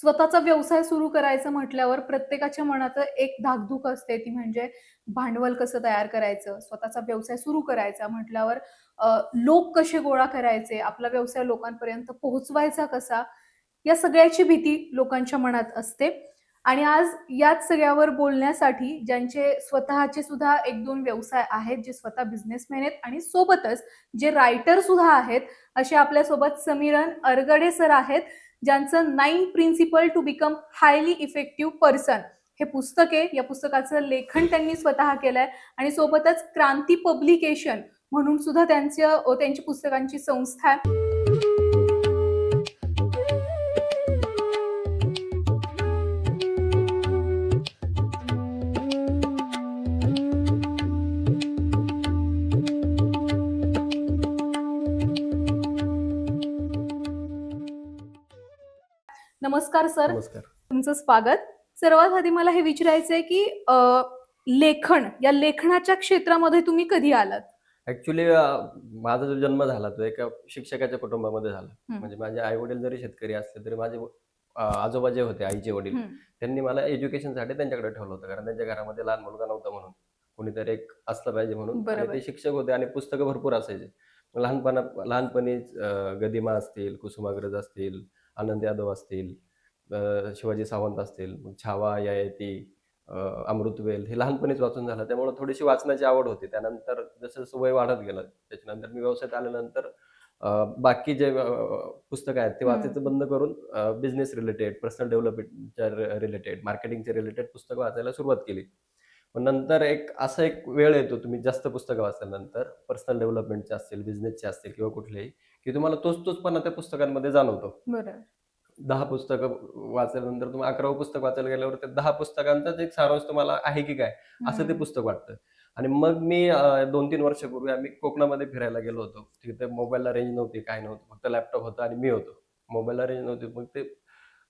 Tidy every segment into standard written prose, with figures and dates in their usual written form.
स्वतःचा व्यवसाय सुरू करायचं म्हटल्यावर प्रत्येकाच्या मनात एक धाकधूक असते, ती म्हणजे भांडवल कसं तयार करायचं, स्वतःचा व्यवसाय सुरू करायचा म्हटल्यावर लोक कसे गोळा करायचे, आपला व्यवसाय लोकांपर्यंत पोहोचवायचा कसा, या सगळ्याची भीती लोकांच्या मनात असते. आणि आज याच सगळ्यावर बोलण्यासाठी ज्यांचे स्वतःचे सुद्धा 1-2 व्यवसाय आहेत, जे स्वतः बिझनेसमॅन आहेत आणि सोबतच जे रायटर सुद्धा आहेत, असे आपल्यासोबत समीरन अरगडे सर आहेत, ज्यांचं 9 principle to become highly effective person हे पुस्तक आहे. या पुस्तकाचं लेखन त्यांनी स्वतः केलंय आणि सोबतच क्रांती पब्लिकेशन म्हणून सुद्धा त्यांची पुस्तकांची संस्था आहे. नमस्कार सर, नमस्कार. तुमचं स्वागत. सर्वात आधी मला हे विचारायचंय की लेखन या लेखनाच्या क्षेत्रामध्ये तुम्ही कधी आलात? ऍक्च्युली माझा जो जन्म झाला तो एका शिक्षकाच्या कुटुंबामध्ये झाला. हं, म्हणजे माझे आई वडील जरी शेतकरी असले तरी माझे आजोबा जे होते, आईचे वडील, हं. त्यांनी मला एज्युकेशनसाठी त्यांच्याकडे ठेवलं होतं. कारण त्यांच्या घरामध्ये लहान मुलगा नव्हता म्हणून. कोणीतरी एक असलं पाहिजे म्हणून. आणि बरोबर. ते शिक्षक होते आणि पुस्तकं भरपूर असायचे. मग लहानपणीच गदिमा असतील, कुसुमाग्रज असतील, आनंद यादव असतील, शिवाजी सावंत असतील, मग छावा, ययाती, अमृतवेल हे लहानपणीच वाचून झालं. त्यामुळे थोडीशी वाचनाची आवड होती. त्यानंतर जसं वय वाढत गेलं, त्याच्यानंतर मी व्यवसायात आल्यानंतर बाकी जे पुस्तकं आहेत ते हं. वाचायचं बंद करून बिझनेस रिलेटेड, पर्सनल डेव्हलपमेंटच्या रिलेटेड, मार्केटिंगच्या रिलेटेड पुस्तकं वाचायला सुरुवात केली. पण नंतर एक वेळ येतो, तुम्ही जास्त पुस्तकं वाचल्यानंतर, पर्सनल डेव्हलपमेंटचे असतील, बिझनेसचे असतील किंवा कुठलेही, की तुम्हाला तोच-तोचपणा त्या पुस्तकांमध्ये जाणवतो. बरोबर. 10 पुस्तकं वाचल्यानंतर तुम्ही 11वं पुस्तक वाचायला गेल्यावर ते 10 पुस्तकांचाच एक सारांश तुम्हाला आहे की काय, असं ते हं. पुस्तक वाटतं. आणि मग मी 2-3 वर्षापूर्वी आम्ही कोकणामध्ये फिरायला गेलो होतो. तिथे मोबाईलला रेंज नव्हती, काय नव्हतं. फक्त लॅपटॉप होता आणि मी होतो. मोबाईलला रेंज नव्हती. मग ते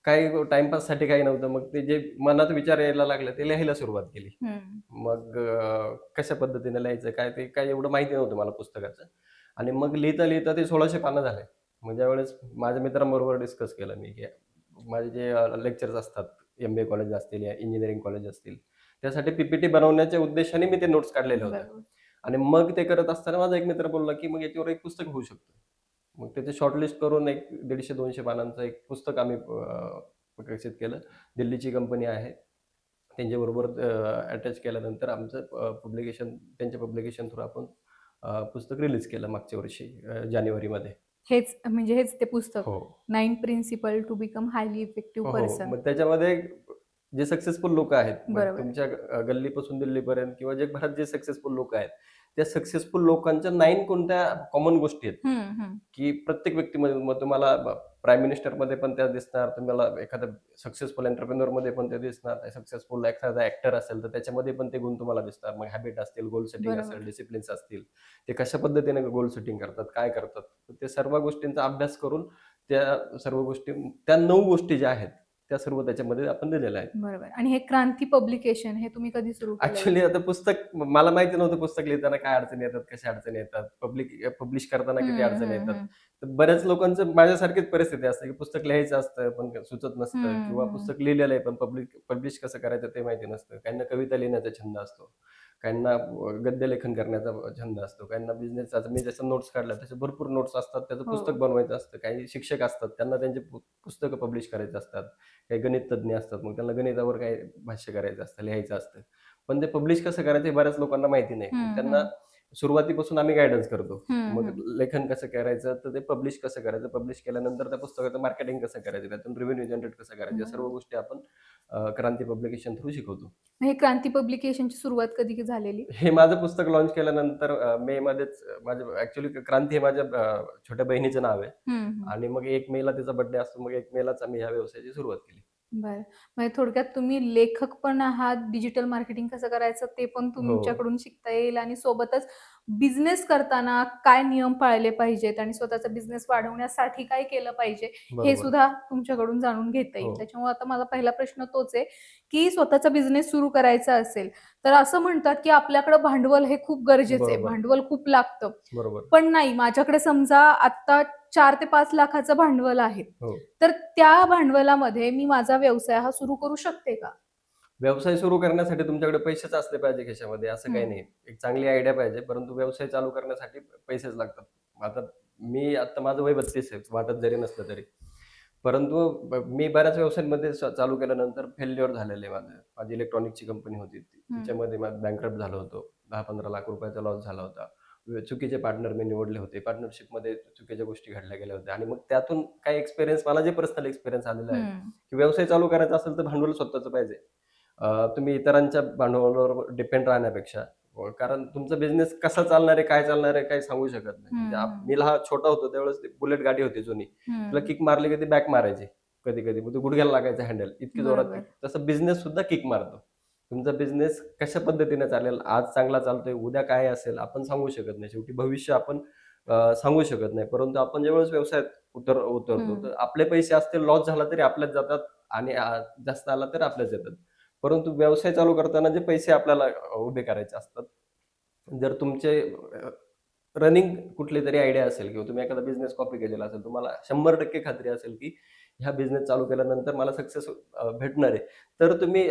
काही टाईमपाससाठी काही नव्हतं. मग ते जे मनात विचार यायला लागले, ते लिहायला सुरुवात केली. हं. मग कशा पद्धतीने लिहायचं काय, ते काय एवढं माहिती नव्हतं मला पुस्तकाचं. आणि मग लिहिता-लिहिता ते 1600 पानं झाले. मग ज्यावेळेस माझ्या मित्रांबरोबर डिस्कस केलं मी, की माझे जे लेक्चर्स असतात, एम-बी-ए कॉलेज असतील या इंजिनिअरिंग कॉलेज असतील, त्यासाठी पी-पी-टी बनवण्याच्या उद्देशाने मी ते नोट्स काढलेल्या होत्या. बरोबर. आणि मग ते करत असताना माझा एक मित्र बोलला, की "मग याच्यावर एक पुस्तक होऊ शकतं." मग त्याची शॉर्टलिस्ट करून एक 150-200 पानांचं एक पुस्तक आम्ही प्रकाशित केलं. दिल्लीची कंपनी आहे. त्यांच्याबरोबर अटॅच केल्यानंतर आमचं त्यांच्या पब्लिकेशन थ्रू आपण पुस्तक रिलीज केलं मागच्या वर्षी जानेवारीमध्ये. हेच ते पुस्तक हो. 9 principle to become highly effective हो, हो. पर्सन. मग त्याच्यामध्ये जे सक्सेसफुल लोकं आहेत, मग बरोबर. तुमच्या गल्लीपासून दिल्लीपर्यंत किंवा जगभरात जे सक्सेसफुल लोकं आहेत, त्या सक्सेसफुल लोकांच्या 9 कोणत्या कॉमन गोष्टी आहेत, हं, हं. की प्रत्येक व्यक्तीमध्ये मग तुम्हाला प्राईम मिनिस्टरमध्ये पण त्या दिसणार, तुम्हाला एखाद्या सक्सेसफुल एंटरप्रेन्योरमध्ये पण ते दिसणार, सक्सेसफुल एखादा ॲक्टर असेल, तर त्याच्यामध्ये पण ते गुण तुम्हाला दिसणार. मग हॅबिट असतील, गोल सेटिंग असेल, बरोबर. डिसिप्लिन्स असतील, ते कशा पद्धतीने गोल सेटिंग करतात, काय करतात. तर ते सर्व गोष्टींचा अभ्यास करून त्या सर्व गोष्टी, त्या 9 गोष्टी ज्या आहेत, त्या सर्व त्याच्यामध्ये आपण दिलेल्या आहेत. बरोबर. आणि हे क्रांती पब्लिकेशन हे तुम्ही कधी सुरू केलंय? ॲक्चुअली आता पुस्तक मला माहिती नव्हतं पुस्तक लिहिताना काय अडचणी येतात, कशा अडचणी येतात, पब्लिश करताना किती हं, अडचणी हं, येतात. हं. तर बऱ्याच लोकांचं माझ्यासारखीच परिस्थिती असते, की पुस्तक लिहायचं असतं, पण सुचत नसतं हं, किंवा हं. पुस्तक लिहिलेलं आहे, पण पब्लिश कसं करायचं ते माहिती नसतं. काहींना कविता लिहिण्याचा छंद असतो, काहींना गद्यलेखन करण्याचा छंद असतो, काहींना बिझनेसचा. मी जसं नोट्स काढल्या तसे भरपूर नोट्स असतात, त्याचं पुस्तक हो. बनवायचं असतं. काही शिक्षक असतात, त्यांना त्यांचे पुस्तकं पब्लिश करायचे असतात. काही गणित तज्ञ असतात, मग त्यांना गणितावर काही भाष्य करायचं असतं, लिहायचं असतं. पण ते पब्लिश कसं करायचं हे बऱ्याच लोकांना माहिती नाही. मग हं, त्यांना हं. सुरुवातीपासून आम्ही गाईडन्स करतो. हं, मग हं. लेखन कसं करायचं, तर ते पब्लिश कसं करायचं, पब्लिश केल्यानंतर त्या पुस्तकाचं मार्केटिंग कसं करायचं, त्यातून रेव्हेन्यू जनरेट कसं करायचं, या सर्व बरोबर. गोष्टी आपण क्रांती पब्लिकेशन थ्रू शिकवतो. हे क्रांती पब्लिकेशनची सुरुवात कधी झालेली? हे माझं पुस्तक लॉन्च केल्यानंतर मेमध्येच माझं ॲक्चुअली क्रांती हे माझ्या छोट्या बहिणीचं नाव आहे. हं, हं. आणि मग 1 मेला तिचा बर्थडे असतो. मग 1 मेलाच आम्ही ह्या व्यवसायाची सुरुवात केली. बरं. म्हणजे थोडक्यात तुम्ही लेखक पण आहात, डिजिटल मार्केटिंग कसं करायचं ते पण हो. तुमच्याकडून शिकता येईल आणि सोबतच बिझनेस करताना काय नियम पाळले पाहिजेत आणि स्वतःचा बिझनेस वाढवण्यासाठी काय केलं पाहिजे, हे बरोबर. सुद्धा तुमच्याकडून जाणून घेता हो, येईल. त्याच्यामुळे आता माझा पहिला प्रश्न तोच आहे, की स्वतःचा बिझनेस सुरू करायचा असेल, तर असं म्हणतात, की आपल्याकडे भांडवल हे खूप गरजेचं आहे. बरोबर, भांडवल खूप लागतं. बरोबर. पण नाही, माझ्याकडे समजा आता 4 ते 5 लाखाचं भांडवल आहे. हो. तर त्या भांडवलामध्ये मी माझा व्यवसाय हा सुरू करू शकते का? व्यवसाय सुरू करण्यासाठी तुमच्याकडे पैसेच असले पाहिजे खिशामध्ये असं काही हं. नाही. एक चांगली आयडिया पाहिजे, परंतु व्यवसाय चालू करण्यासाठी पैसेच लागतात. आता माझं वय 32 आहे, वाटत जरी नसलं तरी. परंतु मी बऱ्याच व्यवसायांमध्ये चालू केल्यानंतर फेल्युअर झालेलं आहे माझं. माझी इलेक्ट्रॉनिक्सची कंपनी होती ती. हं. तिच्यामध्ये माझं बँकरप्ट झालो होतो. 10-15 लाख रुपयाचा लॉस झाला होता. चुकीचे पार्टनर मी निवडले होते. पार्टनरशिपमध्ये चुकीच्या गोष्टी घडल्या गेल्या होत्या आणि मग त्यातून काही एक्सपिरियन्स मला जे पर्सनल एक्सपिरियन्स आलेला आहे, हं. की व्यवसाय चालू करायचा असेल तर भांडवल स्वतःचं पाहिजे. तुम्ही इतरांच्या भांडवलावर डिपेंड राहण्यापेक्षा कारण तुमचा बिझनेस कसा चालणार आहे, काय चालणार आहे, काही सांगू शकत नाही. म्हणजे हं, हं. मी छोटा होतो त्यावेळेस ती बुलेट गाडी होती जुनी. तिला हं. किक मारली की ती बॅक मारायची कधी-कधी. मग ते गुडघ्याला लागायचं हँडल. इतकी जोरात किक. बरोबर. तसं बिझनेस सुद्धा किक मारतो. तुमचा बिझनेस कशा पद्धतीने चालेल, आज चांगला चालतोय, उद्या काय असेल आपण सांगू शकत नाही. शेवटी भविष्य आपण सांगू शकत नाही. परंतु आपण ज्यावेळेस व्यवसायात उतरतो, हं. तर आपले पैसे असतील लॉस झाला तरी आपल्याच जातात आणि जास्त आला तर आपल्याच येतात. परंतु व्यवसाय चालू करताना जे पैसे आपल्याला उभे करायचे असतात, जर तुमचे रनिंग कुठली तरी आयडिया असेल किंवा तुम्ही एखादा बिझनेस कॉपी केलेला असेल, तुम्हाला 100% खात्री असेल, की ह्या बिझनेस चालू केल्यानंतर मला सक्सेस भेटणार आहे. तर तुम्ही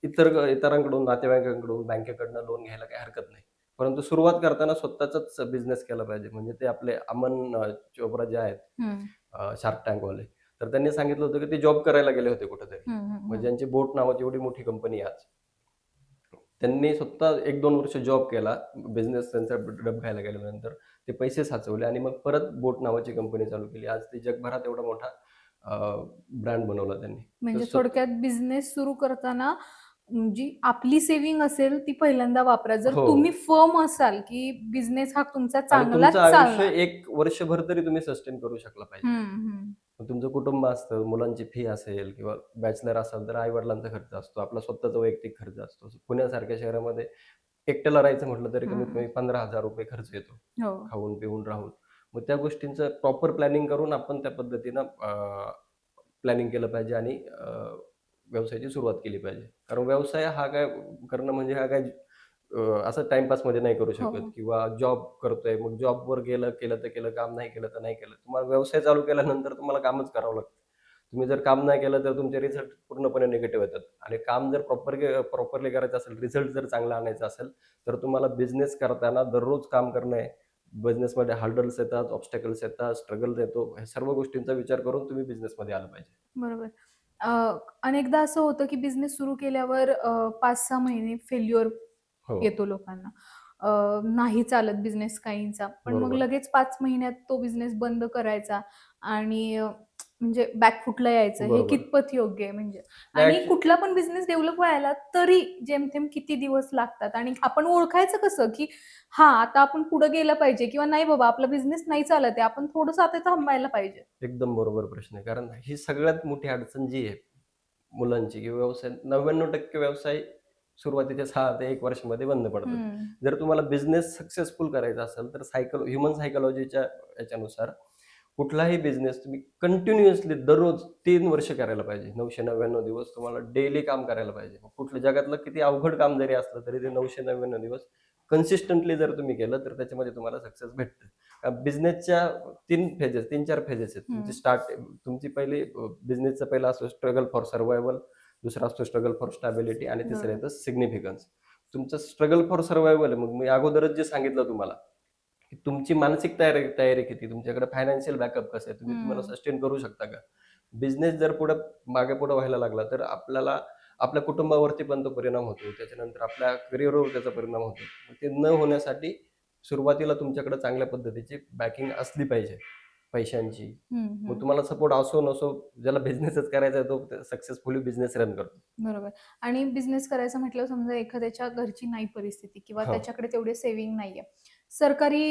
इतरांकडून, नातेवाईकांकडून, बँकेकडनं लोन घ्यायला काही हरकत नाही. परंतु सुरुवात करताना स्वतःचाच बिझनेस केला पाहिजे. म्हणजे ते आपले अमन चोप्रा जे आहेत हं. शार्क टँकवाले, तर त्यांनी सांगितलं होतं, की ते जॉब करायला गेले होते कुठेतरी. हं, हं, म्हणजे हं. ज्यांची बोट नावाची एवढी मोठी कंपनी आहे आज. त्यांनी स्वतः 1-2 वर्ष जॉब केला. बिझनेस त्यांचा डब खायला गेल्यानंतर. ते पैसे साचवले आणि मग परत बोट नावाची कंपनी चालू केली. आज ती जगभरात एवढा मोठा ब्रँड बनवला त्यांनी. तर म्हणजे थोडक्यात बिझनेस सुरू करताना जी आपली सेव्हिंग असेल ती पहिल्यांदा वापरा. जर हो. तुम्ही फर्म असाल, की बिझनेस हा तुमचा आणि तुमचं चांगलाच आयुष्य चालणार. 1 वर्षभर तरी तुम्ही सस्टेन करू शकला पाहिजे. हं, हं. मग तुमचं कुटुंब असतं, मुलांची फी असेल किंवा बॅचलर असाल तर आई-वडिलांचा खर्च असतो. आपला स्वतःचा वैयक्तिक खर्च असतो. पुण्यासारख्या शहरामध्ये एकट्याला राहायचं म्हटलं तरी कमीत कमी हं. ₹15,000 खर्च येतो. हो. खाऊन, पिऊन, राहून. मग त्या गोष्टींचं प्रॉपर प्लॅनिंग करून आपण त्या पद्धतीनं प्लॅनिंग केलं पाहिजे आणि व्यवसायाची सुरुवात केली पाहिजे. कारण व्यवसाय हा काय करणं म्हणजे हा काय असं टाईमपासमध्ये नाही करू हो, शकत हो. किंवा जॉब करतोय, मग जॉबवर केलं तर केलं, काम नाही केलं तर नाही केलं. तुम्हाला व्यवसाय चालू केल्यानंतर तुम्हाला कामच करावं लागतं. तुम्ही जर काम नाही केलं तर तुमचे रिझल्ट पूर्णपणे निगेटिव्ह येतात आणि काम जर प्रॉपरली करायचं असेल, रिझल्ट जर चांगला आणायचा असेल, तर तुम्हाला बिझनेस करताना दररोज काम करणं आहे. बिझनेसमध्ये हार्डल्स येतात, ऑब्स्टॅकल्स येतात, स्ट्रगल येतो. ह्या सर्व गोष्टींचा विचार करून तुम्ही बिझनेसमध्ये आलं पाहिजे. बरोबर. अ, अनेकदा असं होतं, की बिझनेस सुरू केल्यावर 5-6 महिने फेल्युअर हो, येतो लोकांना. अ, नाही चालत बिझनेस काहींचा. पण मग बरोबर. लगेच 5 महिन्यात तो बिझनेस बंद करायचा आणि म्हणजे बॅकफुटला यायचं. हे बरोबर. कितपत योग्य आहे म्हणजे? नाही आणि कुठला पण बिझनेस डेव्हलप व्हायला तरी जेमतेम किती दिवस लागतात? आणि आपण ओळखायचं कसं, की हां, आता आपण पुढे गेलं पाहिजे किंवा नाही बाबा आपला बिझनेस नाही चालत आहे. आपण थोडंसं आता थांबायला पाहिजे. एकदम बरोबर प्रश्न आहे. कारण ही सगळ्यात मोठी अडचण जी आहे मुलांची किंवा व्यवसाय 99% व्यवसाय सुरुवातीच्या 6 ते 1 वर्षामध्ये बंद पडतात. हं. जर तुम्हाला बिझनेस सक्सेसफुल करायचा असेल, तर ह्युमन सायकॉलॉजीच्या याच्यानुसार कुठलाही बिझनेस तुम्ही कंटिन्युअसली दररोज 3 वर्ष करायला पाहिजे. 999 दिवस तुम्हाला डेली काम करायला पाहिजे. मग कुठल्या जगातलं किती अवघड काम जरी असलं, तरी ते 999 दिवस कन्सिस्टंटली जर तुम्ही केलं, तर त्याच्यामध्ये तुम्हाला सक्सेस भेटतं. बिझनेसच्या 3-4 फेजेस आहेत. हं. तुमची पहिली बिझनेसचा पहिला असतो स्ट्रगल फॉर सर्व्हायव्हल, दुसरा असतो स्ट्रगल फॉर स्टॅबिलिटी आणि तिसरा बरोबर. येतं सिग्निफिकन्स. तुमचं स्ट्रगल फॉर सर्व्हायव्हल आहे. मग मी अगोदरच जे सांगितलं तुम्हाला, की तुमची मानसिक तयारी तयारी किती? तुमच्याकडे फायनान्शियल बॅकअप कसं आहे? तुम्हाला हं. सस्टेन करू शकता का? बिझनेस जर मागे-पुढे व्हायला लागला, तर आपल्याला आपल्या कुटुंबावरती पण तो परिणाम होतो. त्याच्यानंतर आपल्या करिअरवर त्याचा परिणाम होतो. मग ते न होण्यासाठी सुरुवातीला तुमच्याकडे चांगल्या पद्धतीची बॅकिंग असली पाहिजे पैशांची. हं, मग हं. तुम्हाला सपोर्ट असो नसो, ज्याला बिझनेसच करायचा आहे तो सक्सेसफुली बिझनेस रन करतो. बरोबर. आणि बिझनेस करायचं म्हटल्यावर समजा एखाद्याच्या घरची नाही परिस्थिती किंवा हां. त्याच्याकडे तेवढे सेव्हिंग नाहीये. सरकारी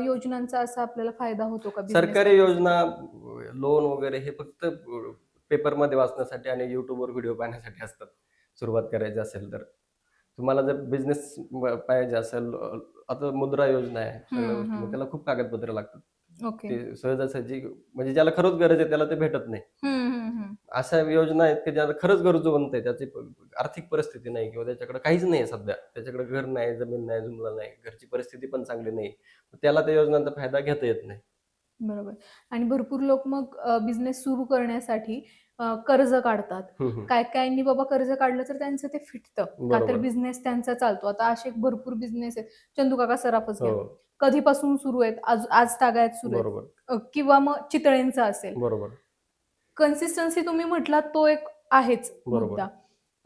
योजनांचा असा आपल्याला फायदा होतो का बिझनेस सरकारी योजना, करण्यासाठी? लोन वगैरे हे फक्त पेपरमध्ये वाचण्यासाठी आणि YouTubeवर व्हिडिओ पाहण्यासाठी असतात, सुरुवात करायची असेल तर. तुम्हाला जर बिझनेस पाहिजे असेल, आता मुद्रा योजना आहे, सगळ्या हं, गोष्टी. मग हं. त्याला खूप कागदपत्र लागतात. ओके. ते सहजासहजी म्हणजे ज्याला खरंच गरज आहे त्याला ते भेटत नाही. हं, हं, हं. अशा योजना आहेत की ज्याला खरंच गरजवंत आहे, त्याची आर्थिक परिस्थिती नाही किंवा त्याच्याकडे काहीच नाही सध्या. त्याच्याकडे घर नाही, जमीन नाही, जुमला नाही, घरची परिस्थिती पण चांगली नाही. त्याला त्या योजनांचा फायदा घेता येत नाही. बरोबर. आणि भरपूर लोक मग बिझनेस सुरू करण्यासाठी कर्ज काढतात. हं, हं. काही-काहींनी बाबा कर्ज काढलं तर त्यांचं ते फिटतं. का तर बरोबर. बिझनेस त्यांचा चालतो. आता असे भरपूर बिझनेस आहेत. चंदू सराफच घ्या. हो. कधीपासून सुरू आहेत? आज तागायत सुरू आहेत. बरोबर, किंवा मग चितळेंचा असेल. बरोबर, कन्सिस्टन्सी तुम्ही म्हटलात तो एक आहेच बरोबर. मुद्दा.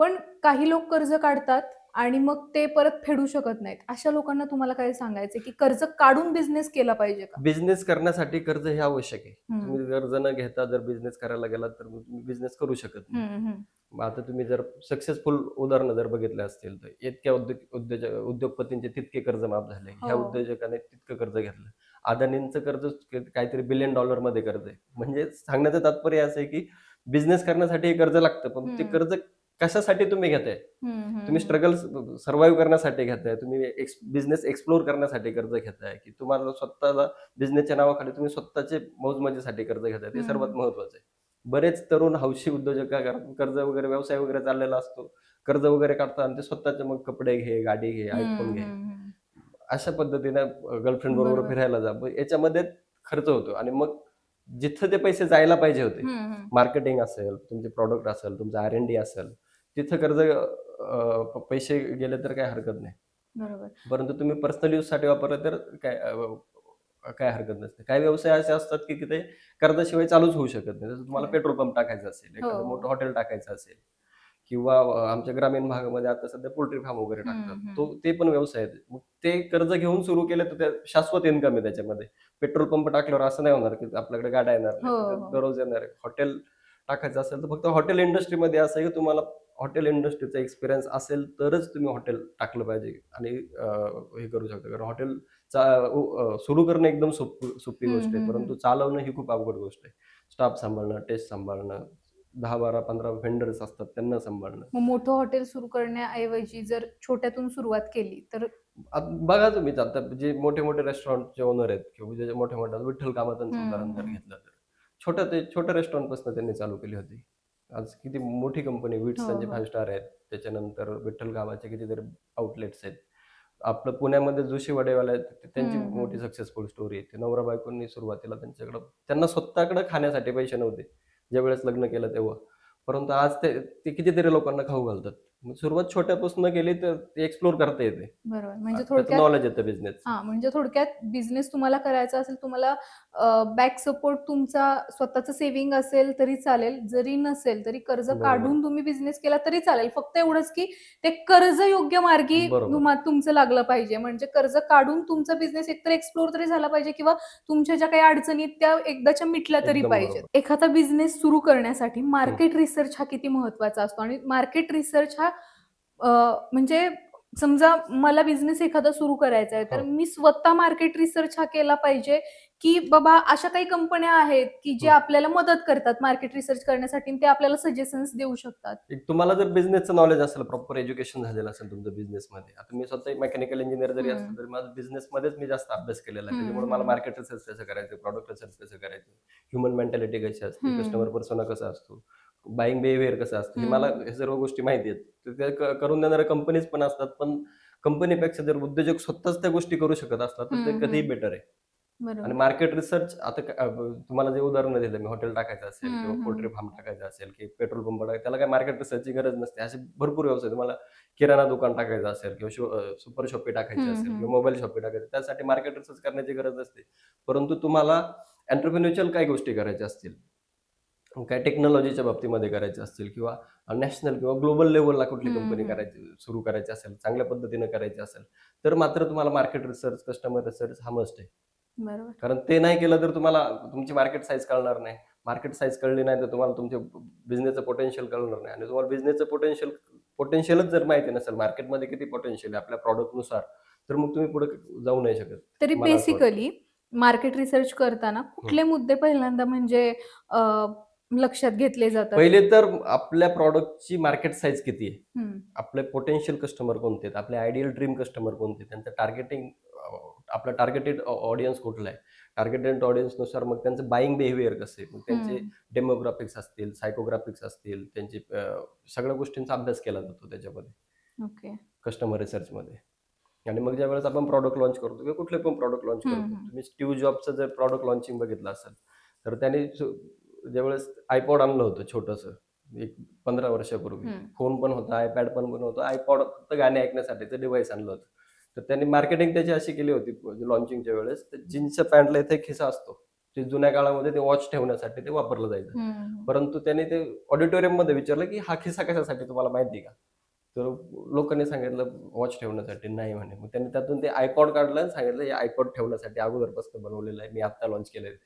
पण काही लोक कर्ज काढतात आणि मग ते परत फेडू शकत नाहीत. अशा लोकांना तुम्हाला काय सांगायचंय, की कर्ज काढून बिझनेस केला पाहिजे का? बिझनेस करण्यासाठी कर्ज हे आवश्यक आहे. हं. तुम्ही कर्ज न घेता जर बिझनेस करायला गेलात, तर मग तुम्ही बिझनेस करू शकत नाही. हं, हं. मग आता तुम्ही जर सक्सेसफुल उदाहरणं जर बघितले असतील, तर इतक्या उद्योगपतींचे तितके कर्ज माफ झाले. ह्या हो. उद्योजकाने तितकं कर्ज घेतलं. अदानींचं कर्ज काहीतरी बिलियन डॉलरमध्ये कर्ज आहे. म्हणजे सांगण्याचं तात्पर्य असं आहे, की बिझनेस करण्यासाठी हे कर्ज लागतं. पण ते हं. कर्ज कशासाठी तुम्ही घेताय? हं, हं, तुम्ही हं. स्ट्रगल करण्यासाठी घेताय, तुम्ही बिझनेस एक्सप्लोर करण्यासाठी कर्ज घेताय, की तुम्हाला स्वतःला बिझनेसच्या नावाखाली तुम्ही स्वतःचे मौज-मजेसाठी कर्ज घेताय, ते हं. सर्वात महत्त्वाचं आहे. बरेच तरुण हौशी उद्योजक काय करतात, कर्ज वगैरे व्यवसाय वगैरे चाललेला असतो. कर्ज वगैरे काढतात आणि ते स्वतःचे मग कपडे घे, गाडी घे, आयफोन हं, घे. हं, हं. अशा पद्धतीने गर्लफ्रेंड बरोबर बरोबर. फिरायला जा. मग याच्यामध्ये खर्च होतो आणि मग जिथं ते पैसे जायला पाहिजे होते, हं, हं. मार्केटिंग असेल, तुमचे प्रॉडक्ट असेल, तुमचं R&D असेल, तिथं कर्ज पैसे गेले तर काही हरकत नाही. बरोबर. परंतु तुम्ही पर्सनल यूजसाठी वापरलं तर काय हरकत नसते. काही व्यवसाय असे असतात की तिथे कर्जाशिवाय चालूच होऊ शकत नाही. जसं तुम्हाला खरंय. पेट्रोल पंप टाकायचा असेल, हो, एखादं मोठं हो. हॉटेल टाकायचं असेल किंवा आमच्या ग्रामीण भागामध्ये आता सध्या पोल्ट्री फार्म वगैरे टाकतात. हं, हं. ते पण व्यवसाय आहेत. मग ते कर्ज घेऊन सुरू केलं तर त्या शाश्वत इन्कम आहे त्याच्यामध्ये. पेट्रोल पंप टाकल्यावर असं नाही होणार की आपल्याकडे गाड्या येणार हो, नाहीत. तर हो. दररोज येणार आहे. हॉटेल टाकायचं असेल तर फक्त हॉटेल इंडस्ट्रीमध्ये असं आहे की तुम्हाला हॉटेल इंडस्ट्रीचा एक्सपिरियन्स असेल तरच तुम्ही हॉटेल टाकलं पाहिजे आणि हे करू शकता. कारण हॉटेल सुरू करणं एकदम सोपी हं, गोष्ट आहे. हं, परंतु हं. चालवणं ही खूप अवघड गोष्ट आहे. स्टाफ सांभाळणं, टेस्ट सांभाळणं, 10, 12, 15 व्हेंडर्स असतात त्यांना सांभाळणं. मग मोठं हॉटेल सुरू करण्याऐवजी जर छोट्यातून सुरुवात केली तर बघा तुम्हीच आता जे मोठे-मोठे रेस्टॉरंटचे ओनर आहेत किंवा जे मोठ्या-मोठ्या विठ्ठल कामतांचं हं, उदाहरण जर हं. घेतलं तर. छोट्या रेस्टॉरंटपासून त्यांनी चालू केली होती. आज किती मोठी कंपनी विट्स हो, त्यांचे हो. 5 स्टार आहेत. त्याच्यानंतर विठ्ठल कामाचे कितीतरी आउटलेट्स आहेत. आपलं पुण्यामध्ये जोशी वडेवाले आहेत, त्यांची हं, मोठी हं. सक्सेसफुल स्टोरी आहे. ते नवरा-बायकोंनी सुरुवातीला त्यांना स्वतःकडे खाण्यासाठी पैसे नव्हते. ज्यावेळेस लग्न केलं तेव्हा. परंतु आज ते ते कितीतरी लोकांना खाऊ घालतात. मग सुरुवात छोट्यापासून केली तर ते एक्सप्लोर करता येते. बरोबर. म्हणजे त्याचं थोडक्यात नॉलेज येतं बिझनेसचं. हां, म्हणजे थोडक्यात बिझनेस तुम्हाला करायचा असेल, तुम्हाला बॅक सपोर्ट तुमचा स्वतःचं सेव्हिंग असेल तरी चालेल. जरी नसेल तरी कर्ज बरोबर, काढून तुम्ही बिझनेस केला तरी चालेल. फक्त एवढंच की ते कर्ज योग्य मार्गी बरोबर. तुमचं लागलं पाहिजे. म्हणजे कर्ज काढून तुमचा बिझनेस एकतर एक्सप्लोर तरी झाला पाहिजे किंवा तुमच्या ज्या काही अडचणी आहेत त्या एकदाच्या मिटल्या तरी एकदम पाहिजेत. बरोबर. एखादा बिझनेस सुरू करण्यासाठी हं. मार्केट रिसर्च हा किती महत्त्वाचा असतो आणि मार्केट रिसर्च हा अ, म्हणजे समजा मला बिझनेस एखादा सुरू करायचा आहे, तर हो. मी स्वतः मार्केट रिसर्च हा केला पाहिजे, की बाबा अशा काही कंपन्या आहेत, की जे हं. आपल्याला मदत करतात मार्केट रिसर्च करण्यासाठी आणि ते आपल्याला सजेशन्स देऊ शकतात. एक तुम्हाला जर बिझनेसचं नॉलेज असेल, प्रॉपर एज्युकेशन झालेलं असेल तुमचं बिझनेसमध्ये. आता मी स्वतः एक मेकॅनिकल इंजिनिअर जरी हं. असलो, तरी माझं बिझनेसमध्येच मी जास्त अभ्यास केलेला आहे. हं, त्याच्यामुळे मला हं. मार्केट रिसर्च कसं करायचं, प्रॉडक्ट रिसर्च कसं करायचं, ह्युमन मेंटॅलिटी कशी असते, हं. कस्टमर पर्सोना कसा असतो, बायिंग बिहेवियर कसं असतं, हे मला हं. हे सर्व गोष्टी माहिती आहेत. तर ते करून देणाऱ्या कंपनीज पण असतात. पण कंपनीपेक्षा जर उद्योजक स्वतःच त्या गोष्टी करू शकत असतात, तर ते हं, कधीही हं. बेटर आहे. आणि बरोबर. मार्केट रिसर्च आता तुम्हाला जे उदाहरणं दिलं मी हॉटेल टाकायचं असेल हं, किंवा पोल्ट्री हं. फार्म टाकायचं असेल की पेट्रोल पंप टाकायचा त्याला काही मार्केट रिसर्चची गरज नसते. असे भरपूर व्यवसाय तुम्हाला किराणा दुकान टाकायचं असेल किंवा सुपर शॉपी टाकायची हं, असेल हं. किंवा मोबाईल शॉपी टाकायची त्यासाठी मार्केट रिसर्च करण्याची गरज नसते. परंतु तुम्हाला एंटरप्रेन्योरशियल काही गोष्टी करायच्या असतील, काही टेक्नॉलॉजीच्या बाबतीमध्ये करायच्या असतील किंवा नॅशनल किंवा ग्लोबल लेव्हलला कुठली हं, कंपनी हं. सुरू करायची असेल, चांगल्या पद्धतीने करायची असेल, तर मात्र तुम्हाला मार्केट रिसर्च, कस्टमर रिसर्च हा मस्ट आहे. बरोबर. कारण ते नाही केलं तर तुम्हाला तुमची मार्केट साईज कळणार नाही. मार्केट साईज कळली नाही तर तुम्हाला तुमच्या बिझनेसचं पोटेन्शियल कळणार नाही आणि तुम्हाला बिझनेसचं पोटेन्शियलच जर माहिती नसेल, मार्केटमध्ये किती पोटेन्शियल आहे आपल्या प्रॉडक्टनुसार, तर मग तुम्ही पुढे जाऊ नाही शकत. तरी मला असं वाटतं. बेसिकली मार्केट रिसर्च करताना हं. कुठले मुद्दे पहिल्यांदा म्हणजे अ, लक्षात घेतले जातात. पहिले तर आपल्या प्रॉडक्टची मार्केट साईज किती आहे, हं. आपले पोटेन्शियल कस्टमर कोणते आहेत, आपले आयडियल ड्रीम कस्टमर कोणते आहेत, त्यांचं टार्गेटिंग, आपलं टार्गेटेड ऑडियन्स कुठलं आहे, टार्गेटेड ऑडियन्सनुसार मग त्यांचं बाईंग बिहेवियर कसं आहे, मग त्यांचे हं. डेमोग्राफिक्स असतील, सायकोग्राफिक्स असतील, त्यांची सगळ्या गोष्टींचा अभ्यास केला जातो त्याच्यामध्ये, ओके. कस्टमर रिसर्चमध्ये. आणि मग ज्या वेळेस आपण प्रॉडक्ट लॉन्च करतो किंवा कुठले पण प्रॉडक्ट लॉन्च हं, करतो, हं. तुम्ही स्टीव्ह जॉबचं जर प्रॉडक्ट लॉन्चिंग बघितलं असेल, तर त्याने ज्यावेळेस आयपॉड आणलं होतं छोटंसं, एक 15 वर्षापूर्वी, हं. फोन पण होता, आयपॅड पण होतं, आयपॉड फक्त गाणे ऐकण्यासाठीचं डिव्हाइस आणलं होतं. तर त्यांनी मार्केटिंग त्याची अशी केली होती लॉन्चिंगच्या वेळेस, तर जीन्सच्या पॅन्टला इथे एक खिसा असतो, ते जुन्या काळामध्ये ते वॉच ठेवण्यासाठी ते वापरलं जायचं. हं. परंतु त्याने ते ऑडिटोरियममध्ये विचारलं की हा खिसा कशासाठी तुम्हाला माहिती का? तर लोकांनी सांगितलं वॉच ठेवण्यासाठी. नाही म्हणे. मग त्यांनी त्यातून ते आयपॉड काढलं आणि सांगितलं हे आयपॉड ठेवण्यासाठी अगोदरपासून बनवलेलं आहे, मी आता लॉन्च केलंय ते.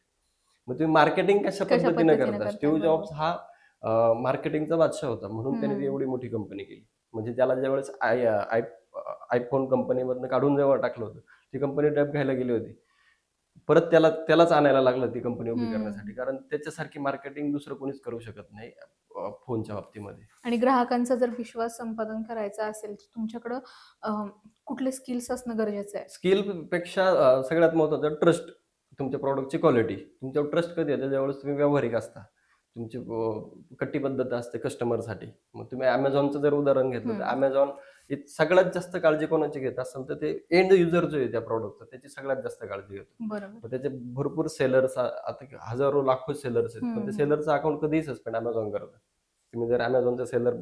मग तुम्ही मार्केटिंग कशा कशा पद्धतीने पद्धतीने करता? करताय? स्टीव्ह बरोबर. जॉब्स हा मार्केटिंगचा बादशाह होता, म्हणून त्याने ती हं. एवढी मोठी कंपनी केली. म्हणजे त्याला ज्यावेळेस आयफोन कंपनीमधनं काढून जेव्हा टाकलं होतं, ती कंपनी डब घ्यायला गेली होती. परत त्यालाच आणायला लागलं ती कंपनी उभी हं. करण्यासाठी. कारण त्याच्यासारखी मार्केटिंग दुसरं कोणीच करू शकत नाही फोनच्या बाबतीमध्ये. आणि ग्राहकांचा जर विश्वास संपादन करायचा असेल, तर तुमच्याकडं अ, कुठले स्किल्स असणं गरजेचं आहे? स्किलपेक्षा सगळ्यात महत्त्वाचं ट्रस्ट. तुमच्या प्रॉडक्टची क्वालिटी. तुमच्यावर ट्रस्ट कधी येतं? ज्यावेळेस तुम्ही व्यावहारिक असता. तुमची कटिबद्धता असते कस्टमरसाठी. मग तुम्ही Amazonचं जर उदाहरण घेतलं, तर हं. Amazon ही सगळ्यात जास्त काळजी कोणाची घेत असेल, तर ते एंड युजर जो आहे त्या प्रॉडक्टचा, त्याची सगळ्यात जास्त काळजी घेतो. बरोबर. मग त्याचे भरपूर सेलर्स, आता हजारो, लाखो सेलर्स आहेत. पण हं, ते हं. सेलरचं अकाउंट कधीही सस्पेंड Amazon करतं. तुम्ही जर Amazonचा सेलर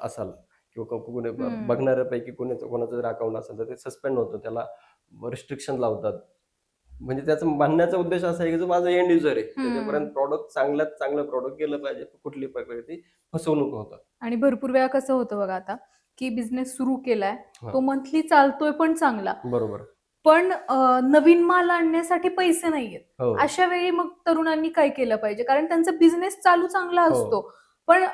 असाल किंवा कोणी हं. बघणाऱ्यापैकी कोणाचं जर अकाउंट असेल, तर ते सस्पेंड होतं. त्याला रिस्ट्रिक्शन लावतात. म्हणजे त्याचा म्हणण्याचा उद्देश असा आहे, की जो माझा एंड युजर आहे, त्याच्यापर्यंत हं. प्रॉडक्ट चांगल्यात चांगलं प्रॉडक्ट गेलं पाहिजे. कुठलीही प्रकारची फसवणूक होतं. आणि भरपूर वेळा कसं होतं बघा आता, की बिझनेस सुरू केलाय, हां, तो मंथली चालतोय पण चांगला. बरोबर. पण नवीन माल आणण्यासाठी पैसे नाहीयेत. हो, अशा वेळी मग तरुणांनी काय केलं पाहिजे? कारण त्यांचा बिझनेस चालू चांगला हो, असतो. पण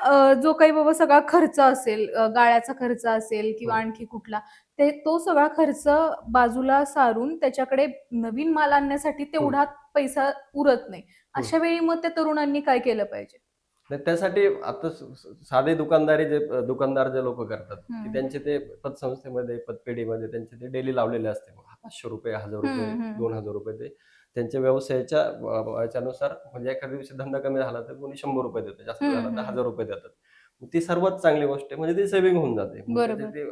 जो काही बाबा सगळा खर्च असेल, गाळ्याचा खर्च असेल किंवा हो. आणखी कुठला, तो सगळा खर्च बाजूला सारून त्याच्याकडे नवीन माल आणण्यासाठी हं, तेवढा पैसा उरत नाही. हं. अशा वेळी मग त्या तरुणांनी काय केलं पाहिजे? तर त्यासाठी आता साधे दुकानदार जे लोकं करतात, की हं. त्यांचे ते पतसंस्थेमध्ये, पतपेढीमध्ये त्यांचे ते डेली लावलेले असते. ₹500, ₹1000, हं, हं. ₹2000 ते त्यांच्या व्यवसायाच्या ह्याच्यानुसार, म्हणजे एखाद्या दिवशी धंदा कमी झाला तर कोणी ₹100 देतं, जास्त हं, झाला तर हं. ₹1000 देतात. मग ती सर्वात चांगली गोष्ट आहे. म्हणजे ती सेव्हिंग होऊन जाते. मग त्याचे बरोबर. ते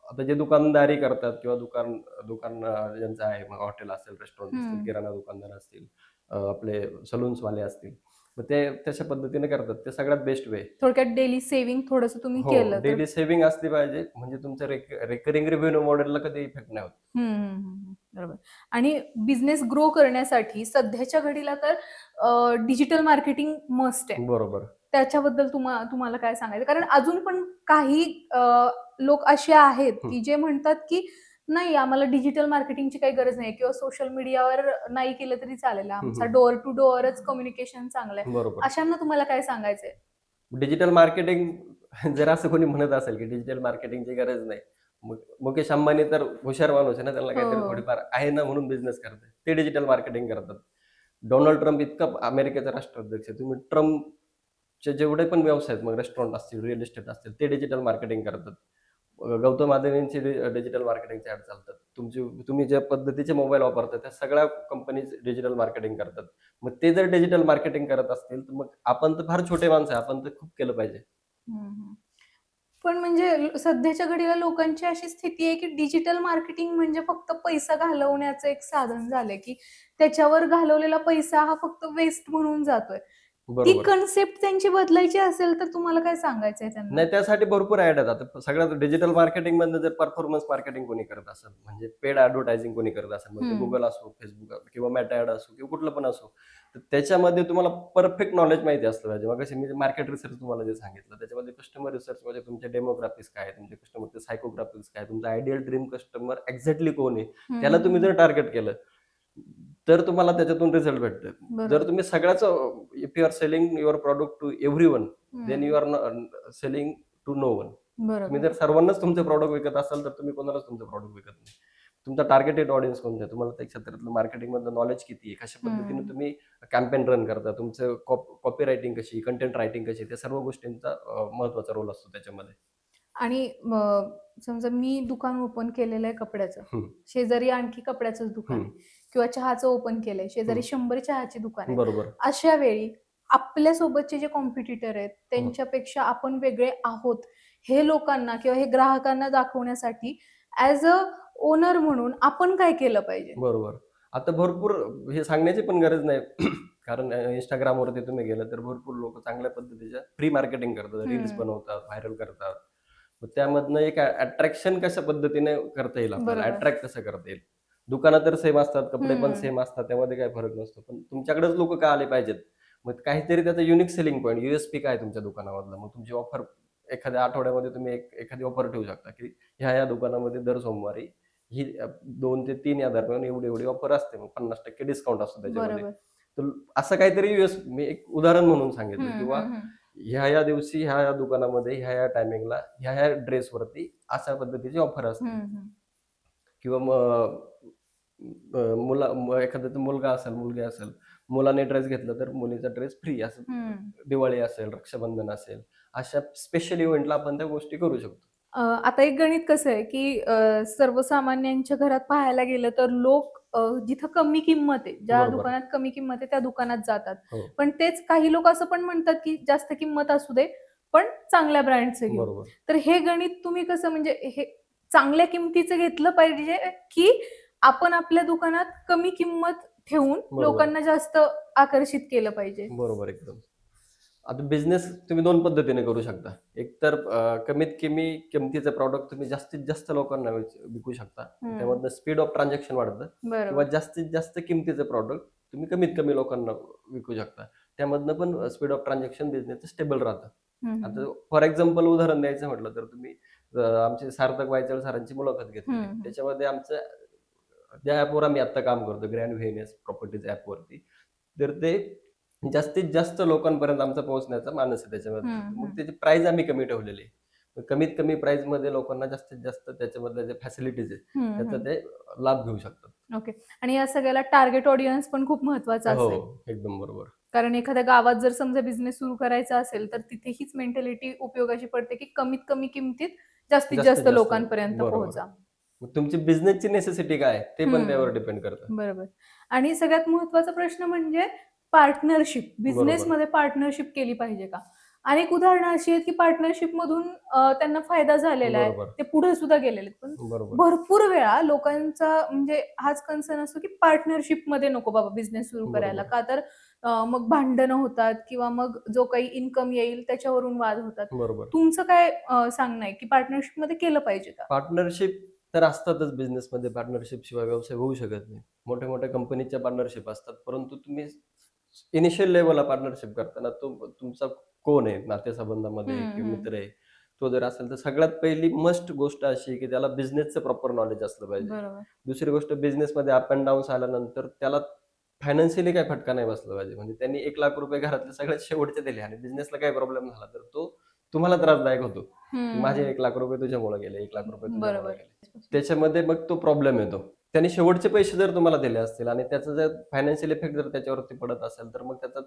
आता जे दुकानदारी करतात किंवा दुकान दुकान ज्यांचं आहे, मग हॉटेल असेल, रेस्टॉरंट असतील, हं. किराणा दुकानदार असतील, आपले सलून्सवाले असतील. मग ते तशा पद्धतीने करतात. ते सगळ्यात बेस्ट वे. थोडक्यात डेली सेव्हिंग थोडंसं तुम्ही हो, केलं तर डेली सेव्हिंग असली पाहिजे. म्हणजे तुमच्या रेकरिंग रेव्हेन्यू मॉडेलला कधी इफेक्ट नाही होत. हं, हं, हं, हं. बरोबर. आणि बिझनेस ग्रो करण्यासाठी सध्याच्या घडीला तर डिजिटल मार्केटिंग मस्ट आहे. बरोबर. त्याच्याबद्दल तुम्हाला काय सांगायचं? कारण अजून पण काही लोक असे आहेत, हं, की जे म्हणतात, की नाही आम्हाला डिजिटल मार्केटिंगची काही गरज नाही किंवा सोशल मीडियावर नाही केलं तरी चालेल. हं, आमचा हं. डोअर टू डोअरच कम्युनिकेशन चांगलं आहे. बरोबर. अशांना तुम्हाला काय सांगायचंय? डिजिटल मार्केटिंग जर असं कोणी म्हणत असेल, की डिजिटल मार्केटिंगची गरज नाही. मग मुकेश अंबानी तर हुशार माणूस आहे ना, त्यांना हो, काहीतरी हो. थोडीफार आहे ना म्हणून बिझनेस करताय. ते डिजिटल मार्केटिंग करतात. डोनाल्ड ट्रम्प इतका अमेरिकेचा राष्ट्राध्यक्ष आहे. तुम्ही ट्रम्पचे जेवढे पण व्यवसाय आहेत, मग रेस्टॉरंट असतील, रिअल इस्टेट असतील, ते डिजिटल मार्केटिंग करतात. गौतम अदानींची डिजिटल मार्केटिंगचे ॲड चालतात. तुम्ही ज्या पद्धतीचे मोबाईल वापरता, त्या सगळ्या कंपनीज डिजिटल मार्केटिंग करतात. मग ते जर डिजिटल मार्केटिंग करत असतील, तर मग आपण तर फार छोटे माणसं आहे. आपण तर खूप केलं पाहिजे. हं, हं. पण म्हणजे सध्याच्या घडीला लोकांची अशी स्थिती आहे, की डिजिटल मार्केटिंग म्हणजे फक्त पैसा घालवण्याचं एक साधन झालंय, की त्याच्यावर घालवलेला पैसा हा फक्त वेस्ट म्हणून जातोय. ती बरोबर. कन्सेप्ट त्यांची बदलायची असेल, तर तुम्हाला काय सांगायचंय त्यांना? नाही, त्यासाठी भरपूर ॲड आहेत. आता सगळ्यात डिजिटल मार्केटिंगमधनं जर परफॉर्मन्स मार्केटिंग कोणी करत असेल, म्हणजे पेड ॲडव्हर्टायझिंग कोणी करत असेल, मग ते हं, Google असो, Facebook किंवा Meta ॲड असो किंवा कुठलं पण असो, तर त्याच्यामध्ये तुम्हाला परफेक्ट नॉलेज माहिती असलं पाहिजे. मगाशी मी मार्केट रिसर्च तुम्हाला जे सांगितलं, त्याच्यामध्ये कस्टमर रिसर्चमध्ये तुमचे डेमोग्राफिक्स काय आहे, तुमचे कस्टमरचे सायकोग्राफिक्स काय आहे, तुमचा आयडियल ड्रीम कस्टमर एक्झॅक्टली कोण आहे, हं, त्याला तुम्ही हं. जर टार्गेट केलं, तर तुम्हाला त्याच्यातून रिझल्ट भेटतात. जर बरोबर. तुम्ही सगळ्याच if you are selling your product to everyone, then hmm. You are selling to no one. तुम्ही बरोबर. जर सर्वांनाच तुमचे प्रॉडक्ट विकत असाल, तर तुम्ही कोणालाच तुमचं प्रॉडक्ट विकत नाही. तुमचा टार्गेटेड ऑडियन्स कोणता आहे, तुम्हाला त्या क्षेत्रातलं मार्केटिंग मधलं नॉलेज किती आहे, कशा पद्धतीने हं. तुम्ही कॅम्पेन रन करता, तुमचं कॉपी रायटिंग कशी, कंटेंट रायटिंग कशी, त्या सर्व गोष्टींचा महत्वाचा रोल असतो त्याच्यामध्ये. आणि समजा मी दुकान ओपन केलेलं आहे कपड्याचं. हम्म, शेजारी आणखी कपड्याचंच दुकान आहे हम्म, किंवा चहाचं ओपन केलंय. शेजारी हम्म, 100 चहाची दुकान आहेत. बरोबर. अशा वेळी आपल्यासोबतचे जे कॉम्पिटिटर आहेत, हं, त्यांच्यापेक्षा आपण वेगळे आहोत, हे लोकांना किंवा हे ग्राहकांना दाखवण्यासाठी ॲज अ ओनर म्हणून आपण काय केलं पाहिजे? बरोबर. आता भरपूर हे सांगण्याची पण गरज नाही. कारण Instagramवरती तुम्ही गेलं तर भरपूर लोकं चांगल्या पद्धतीच्या फ्री मार्केटिंग करतात. रील्स हं. बनवतात, व्हायरल करतात. मग त्यामधनं एक अट्रॅक्शन कशा पद्धतीने करता येईल आपल्याला, बरोबर. अट्रॅक्ट कसं करता येईल. दुकानं तर सेम असतात, कपडे पण हं. सेम असतात, त्यामध्ये काही फरक नसतो. पण तुमच्याकडेच लोकं का आले पाहिजेत? मग काहीतरी त्याचं युनिक सेलिंग पॉइंट, USP काय आहे तुमच्या दुकानामधला? मग तुमची ऑफर एखाद्या आठवड्यामध्ये तुम्ही एखादी ऑफर ठेवू शकता, की ह्या-ह्या दुकानामध्ये दर सोमवारी ही 2 ते 3 या दरम्यान एवढी-एवढी ऑफर असते. मग 50% डिस्काउंट असतो त्याच्यामध्ये. बरोबर. तर असं काहीतरी मी एक उदाहरण म्हणून सांगितलं हं, किंवा हं, हं. ह्या-ह्या दिवशी ह्या-ह्या दुकानामध्ये ह्या-ह्या टायमिंगला ह्या-ह्या ड्रेसवरती अशा पद्धतीची ऑफर हं, असते. हं. किंवा मग एखाद्याचा मुलगा असेल, मुलगी असेल, मुलाने ड्रेस घेतला तर मुलीचा ड्रेस फ्री असं. हं. दिवाळी असेल, रक्षाबंधन असेल, अशा स्पेशल इव्हेंटला आपण त्या गोष्टी करू शकतो. आता एक गणित कसं आहे, की सर्वसामान्यांच्या घरात पाहायला गेलं तर लोक जिथं कमी किंमत आहे, ज्या बरोबर. दुकानात कमी किंमत आहे त्या दुकानात जातात. हो, पण तेच काही लोक असं पण म्हणतात, की जास्त किंमत असू दे, पण चांगल्या ब्रँडचं घेऊ. बरोबर. तर हे गणित तुम्ही कसं म्हणजे हे चांगल्या किंमतीचं घेतलं पाहिजे, की आपण आपल्या दुकानात कमी किंमत ठेवून बरोबर. लोकांना जास्त आकर्षित केलं पाहिजे? बरोबर एकदम. आता बिझनेस तुम्ही 2 पद्धतीने करू शकता. एक तर कमीत कमी किमतीचं प्रॉडक्ट तुम्ही जास्तीत जास्त लोकांना विकू शकता. हं. त्यामधनं स्पीड ऑफ ट्रान्झॅक्शन वाढतं किंवा बरोबर. जास्तीत जास्त किमतीचं प्रॉडक्ट तुम्ही कमीत कमी लोकांना विकू शकता. त्यामधनं पण स्पीड ऑफ ट्रान्झॅक्शन बिझनेसचं स्टेबल राहतं. हं, आता हं. फॉर एक्झाम्पल उदाहरण द्यायचं म्हटलं तर तुम्ही आमचे सार्थक वायचळ सरांची मुलाखत हं, घेतलेली. हं. त्याच्यामध्ये आमचं ज्या ॲपवर आम्ही आता काम करतो ग्रँड व्हेनियस प्रॉपर्टीज ॲपवरती, तर ते जास्तीत जास्त लोकांपर्यंत आमचा पोहोचण्याचा मानस आहे त्याच्यामध्ये. हं, मग हं. त्याची प्राईस आम्ही कमी ठेवलेली आहे. मग कमीत कमी प्राईसमध्ये लोकांना जास्तीत जास्त त्याच्यामधल्या ज्या फॅसिलिटीज आहेत, हं, त्याचा हं. ते लाभ घेऊ शकतात. ओके. आणि या सगळ्याला टार्गेट ऑडियन्स पण खूप महत्वाचा हो, असेल. एकदम बरोबर. कारण एखाद्या गावात जर समजा बिझनेस सुरू करायचा असेल, तर तिथे हीच मेंटॅलिटी उपयोगाची पडते, की कमीत कमी किमतीत जास्तीत जास्तीत जास्त जास्त लोकांपर्यंत बरोबर. पोहोचा. मग तुमची बिझनेसची नेसेसिटी काय आहे, ते पण हं. त्यावर डिपेंड करतं. बरोबर. आणि सगळ्यात महत्त्वाचा प्रश्न म्हणजे पार्टनरशिप. बरोबर, बिझनेसमध्ये पार्टनरशिप केली पाहिजे का? अनेक उदाहरणं अशी आहेत, की पार्टनरशिपमधून त्यांना फायदा झालेला आहे. बरोबर, ते पुढे सुद्धा गेलेले आहेत. पण बरोबर. भरपूर वेळा लोकांचा म्हणजे हाच कन्सर्न असतो, की पार्टनरशिपमध्ये नको बाबा बिझनेस सुरू करायला. बरोबर, का तर मग भांडणं होतात किंवा मग जो काही इन्कम येईल त्याच्यावरून वाद होतात. बरोबर. तुमचं काय सांगणं आहे, की पार्टनरशिपमध्ये केलं पाहिजे का? पार्टनरशिप तर असतातच बिझनेसमध्ये. पार्टनरशिपशिवाय व्यवसाय होऊ शकत नाही. मोठ्या-मोठ्या कंपनीच्या पार्टनरशिप असतात. परंतु तुम्ही इनिशियल लेव्हलला पार्टनरशिप करताना तो तुमचा कोण आहे, नातेसंबंधामध्ये आहे हं, किंवा हं. मित्र आहे, तो जर असेल तर सगळ्यात पहिली मस्ट गोष्ट अशी आहे, की त्याला बिझनेसचं प्रॉपर नॉलेज असलं पाहिजे. बरोबर. दुसरी गोष्ट बिझनेसमध्ये अप अँड डाउन्स आल्यानंतर त्याला फायनान्शियली काही फटका नाही बसला पाहिजे. म्हणजे त्यांनी ₹1,00,000 घरातले सगळ्यात शेवटचे दिले आणि बिझनेसला काही प्रॉब्लेम झाला तर तो तुम्हाला त्रासदायक होतो. की हं, माझे हं. ₹1,00,000 तुझ्यामुळे गेले, ₹1,00,000 तुझ्यामुळे बरोबर. गेले. त्याच्यामध्ये मग तो प्रॉब्लेम येतो. त्याने शेवटचे पैसे जर तुम्हाला दिले असतील आणि त्याचा जर फायनान्शियल इफेक्ट जर त्याच्यावरती पडत असेल, तर मग त्याचा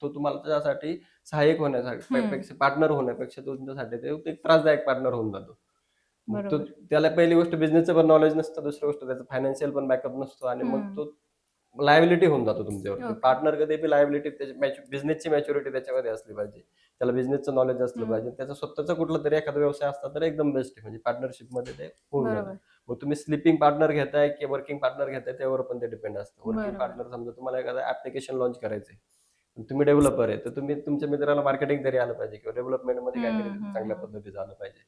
तो तुम्हाला त्यासाठी सहाय्यक होण्यासाठी हं. पेक्षा पार्टनर होण्यापेक्षा तो तुमच्यासाठी ते एक त्रासदायक पार्टनर होऊन जातो. मग तो बरोबर. त्याला पहिली गोष्ट बिझनेसचं पण नॉलेज नसतं, दुसरी गोष्ट त्याचा फायनान्शियल पण बॅकअप नसतो आणि मग हं. तो लायबिलिटी होऊन जातो तुमच्यावरती. ओके. पार्टनर कधी बी लायबिलिटी त्याची बिझनेसची मॅच्युरिटी त्याच्यामध्ये असली पाहिजे. त्याला बिझनेसचं नॉलेज असलं हं. पाहिजे. त्याचा स्वतःचा कुठलातरी एखादा व्यवसाय असला तर एकदम बेस्ट आहे. म्हणजे पार्टनरशिपमध्ये ते होऊन जातं. बरोबर, मग तुम्ही स्लीपिंग पार्टनर घेताय की वर्किंग पार्टनर घेताय त्यावर पण ते डिपेंड असतं. वर्किंग बरोबर. पार्टनर समजा तुम्हाला एखादं ॲप्लिकेशन लॉन्च करायचंय. तुम्ही डेव्हलपर आहे, तर तुम्ही तुमच्या मित्राला मार्केटिंग तरी आलं पाहिजे किंवा डेव्हलपमेंटमध्ये काहीतरी हं, हं, चांगल्या हं. पद्धतीचं आलं पाहिजे.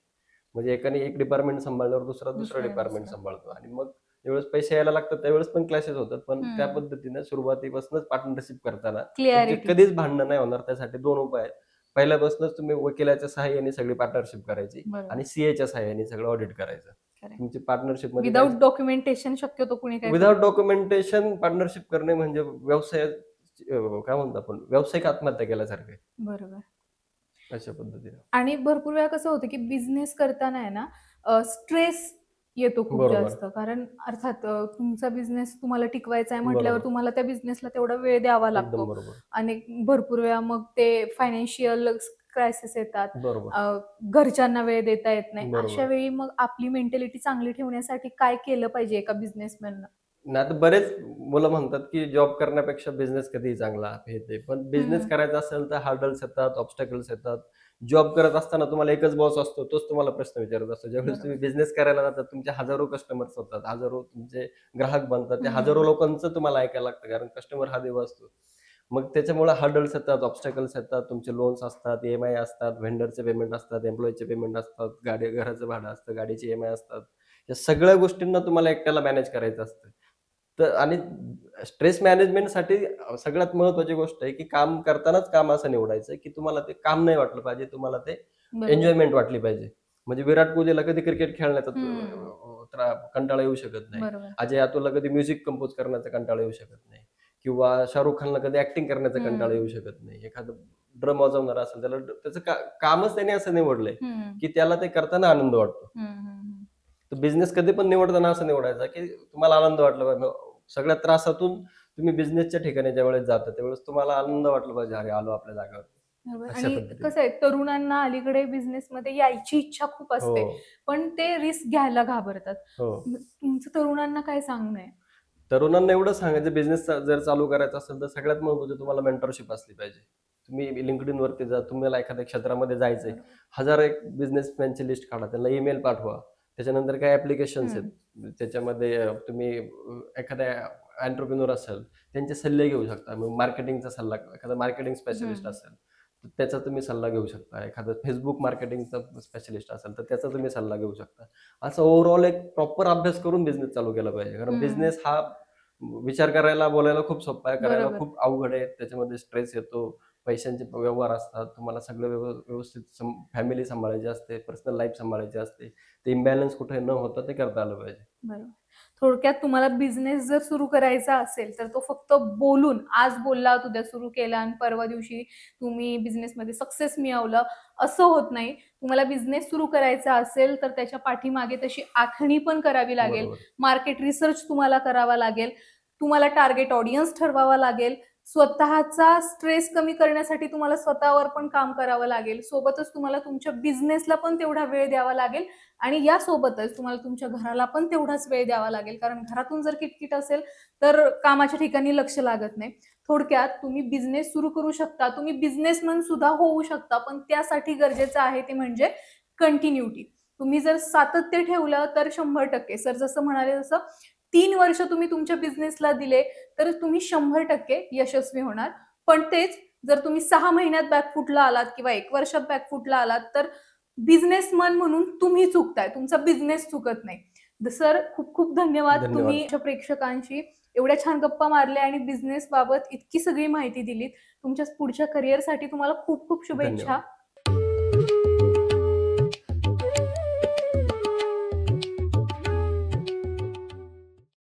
म्हणजे एकाने एक डिपार्टमेंट सांभाळल्यावर दुसरं दुसऱ्याने डिपार्टमेंट दुसरं. सांभाळतो आणि मग ज्यावेळेस पैसे यायला लागतात त्यावेळेस पण क्लॅशेस होतात. पण त्या हं. पद्धतीने सुरुवातीपासूनच पार्टनरशिप करताना तुमची क्लॅरिटी. कधीच भांडणं नाही होणार. त्यासाठी 2 उपाय आहेत. पहिल्यापासूनच तुम्ही वकिलाच्या सहाय्याने सगळी पार्टनरशिप करायची बरोबर. आणि सीएच्या सहाय्याने सगळं ऑडिट करायचं. खरं तुमची पार्टनरशिपमध्ये विदाऊट काहीच डॉक्युमेंटेशन शक्यतो कुणी काय करू विदाऊट डॉक्युमेंटेशन पार्टनरशिप करणे म्हणजे काय म्हणतो आपण व्यावसायिक आत्महत्या केल्यासारखं आहे. बरोबर. अशा पद्धतीने. आणि भरपूर वेळा कसं होतं, की बिझनेस करताना आहे ना, स्ट्रेस येतो खूप बरोबर. जास्त. कारण अर्थात तुमचा बिझनेस तुम्हाला टिकवायचा आहे म्हटल्यावर बरोबर. तुम्हाला त्या बिझनेसला तेवढा वेळ द्यावा एकदम लागतो. बरोबर. आणि भरपूर वेळा मग ते फायनान्शियल क्रायसिस येतात. बरोबर. अ, घरच्यांना वेळ देता येत नाही. अशा बरोबर. वेळी मग आपली मेंटॅलिटी चांगली ठेवण्यासाठी काय केलं पाहिजे एका बिझनेसमॅननं? नाही आता बरेच मुलं म्हणतात, की जॉब करण्यापेक्षा बिझनेस कधीही चांगला हे ते. पण बिझनेस हं, करायचा असेल तर हार्डल्स येतात, ऑब्स्टॅकल्स येतात. जॉब करत असताना तुम्हाला एकच बॉस असतो, तोच तुम्हाला प्रश्न विचारत असतो. ज्यावेळेस तुम्ही बरोबर. बिझनेस करायला जातात, तुमचे हजारो कस्टमर्स होतात, हजारो तुमचे ग्राहक बनतात. त्या हजारो हं, लोकांचं तुम्हाला ऐकायला लागतं, कारण कस्टमर हा देव असतो. मग त्याच्यामुळे हर्डल्स येतात, ऑब्स्टॅकल्स येतात, तुमचे लोन्स असतात, ई-एम-आय असतात, व्हेंडरचे पेमेंट असतात, एम्प्लॉयीचे पेमेंट असतात, घराचं भाडं असतं, गाडीची ई-एम-आय असतात. या सगळ्या गोष्टींना तुम्हाला एकट्याला मॅनेज करायचं असतं. तर आणि स्ट्रेस मॅनेजमेंटसाठी सगळ्यात महत्त्वाची गोष्ट आहे, की काम करतानाच काम असं निवडायचं, की तुम्हाला ते काम नाही वाटलं पाहिजे, तुम्हाला ते बरोबर. एन्जॉयमेंट वाटली पाहिजे. म्हणजे विराट कोहलीला कधी क्रिकेट खेळण्याचा हं, कंटाळा येऊ शकत नाही. बरोबर. अजय अतुलला कधी म्युझिक कंपोज करण्याचा कंटाळा येऊ शकत नाही किंवा शाहरुख खानला कधी ॲक्टिंग करण्याचा कंटाळा हं, येऊ शकत नाही. एखादं ड्रम वाजवणारा असेल, त्याला त्याचं कामच त्याने असं निवडलंय, हं, की त्याला ते करताना आनंद वाटतो. हं, हं, हं. तर बिझनेस कधी पण निवडताना असं निवडायचा, की तुम्हाला आनंद वाटला पाहिजे. सगळ्या त्रासातून तुम्ही बिझनेसच्या ठिकाणी ज्यावेळेस जाता, त्यावेळेस तुम्हाला आनंद वाटला पाहिजे, "अरे, आलो आपल्या जागेवर." बरोबर अशा आणि पद्धतीने. कसं आहे तरुणांना अलीकडे बिझनेसमध्ये यायची इच्छा खूप हो, असते, पण ते रिस्क घ्यायला घाबरतात. हो. तुमचं तरुणांना काय सांगणं आहे? तरुणांना एवढं सांगायचं बिझनेस जर चालू करायचा असेल, तर सगळ्यात महत्त्वाचं तुम्हाला मेंटरशिप असली पाहिजे. तुम्ही LinkedInवरती जा, तुम्हाला एखाद्या क्षेत्रामध्ये जायचंय. बरोबर. हजार एक बिझनेसमॅनची लिस्ट काढा, त्यांना ईमेल पाठवा. त्याच्यानंतर काही ॲप्लिकेशन्स हं, आहेत. त्याच्यामध्ये तुम्ही एखाद्या एंटरप्रेन्योर असेल, त्यांचे सल्ले घेऊ शकता. मग मार्केटिंगचा सल्ला एखादा मार्केटिंग स्पेशलिस्ट हं. असेल, तर त्याचा तुम्ही सल्ला घेऊ शकता. एखादा Facebook मार्केटिंगचा स्पेशलिस्ट असेल, तर त्याचा तुम्ही सल्ला घेऊ शकता. असं ओव्हरऑल एक प्रॉपर अभ्यास करून बिझनेस चालू केला पाहिजे. कारण हं. बिझनेस हा विचार करायला, बोलायला खूप सोप्पा आहे. करायला बरोबर. खूप अवघड आहे. त्याच्यामध्ये स्ट्रेस येतो, पैशांचे व्यवहार असतात. तुम्हाला सगळं व्यवस्थित फॅमिली सांभाळायची असते, पर्सनल लाईफ सांभाळायची असते. ते इम्बॅलन्स कुठे न होता ते करता आलं पाहिजे. बरोबर. थोडक्यात तुम्हाला बिझनेस जर सुरू करायचा असेल, तर तो फक्त बोलून, आज बोललात, उद्या सुरू केला आणि परवा दिवशी तुम्ही बिझनेसमध्ये सक्सेस मिळवलं, असं होत नाही. तुम्हाला बिझनेस सुरू करायचा असेल, तर त्याच्या पाठीमागे तशी आखणी पण करावी लागेल. बरोबर. मार्केट रिसर्च तुम्हाला करावा लागेल. तुम्हाला टार्गेट ऑडियन्स ठरवावा लागेल. स्वतःचा स्ट्रेस कमी करण्यासाठी तुम्हाला स्वतःवर पण काम करावं लागेल. सोबतच तुम्हाला तुमच्या बिझनेसला पण तेवढा वेळ द्यावा लागेल आणि यासोबतच तुम्हाला तुमच्या घराला पण तेवढाच वेळ द्यावा लागेल. कारण घरातून जर किटकिट असेल, तर कामाच्या ठिकाणी लक्ष लागत नाही. थोडक्यात तुम्ही बिझनेस सुरू करू शकता. तुम्ही बिझनेसमन सुद्धा होऊ शकता. पण त्यासाठी गरजेचं आहे ते म्हणजे कंटिन्यूटी. तुम्ही जर सातत्य ठेवलं तर 100% सर जसं म्हणाले तसं 3 वर्ष तुम्ही तुमच्या बिझनेसला दिले, तर तुम्ही 100% यशस्वी होणार. पण तेच जर तुम्ही 6 महिन्यात बॅकफूटला आलात किंवा 1 वर्षात बॅकफूटला आलात, तर बिझनेसमन म्हणून तुम्ही चुकताय. तुमचा बिझनेस चुकत नाही. सर खूप खूप धन्यवाद. तुम्ही धन्यवाद. आमच्या प्रेक्षकांशी एवढ्या छान गप्पा मारल्या आणि बिझनेस बाबत इतकी सगळी माहिती दिलीत. तुमच्या पुढच्या करिअरसाठी तुम्हाला खूप खूप शुभेच्छा. धन्यवाद.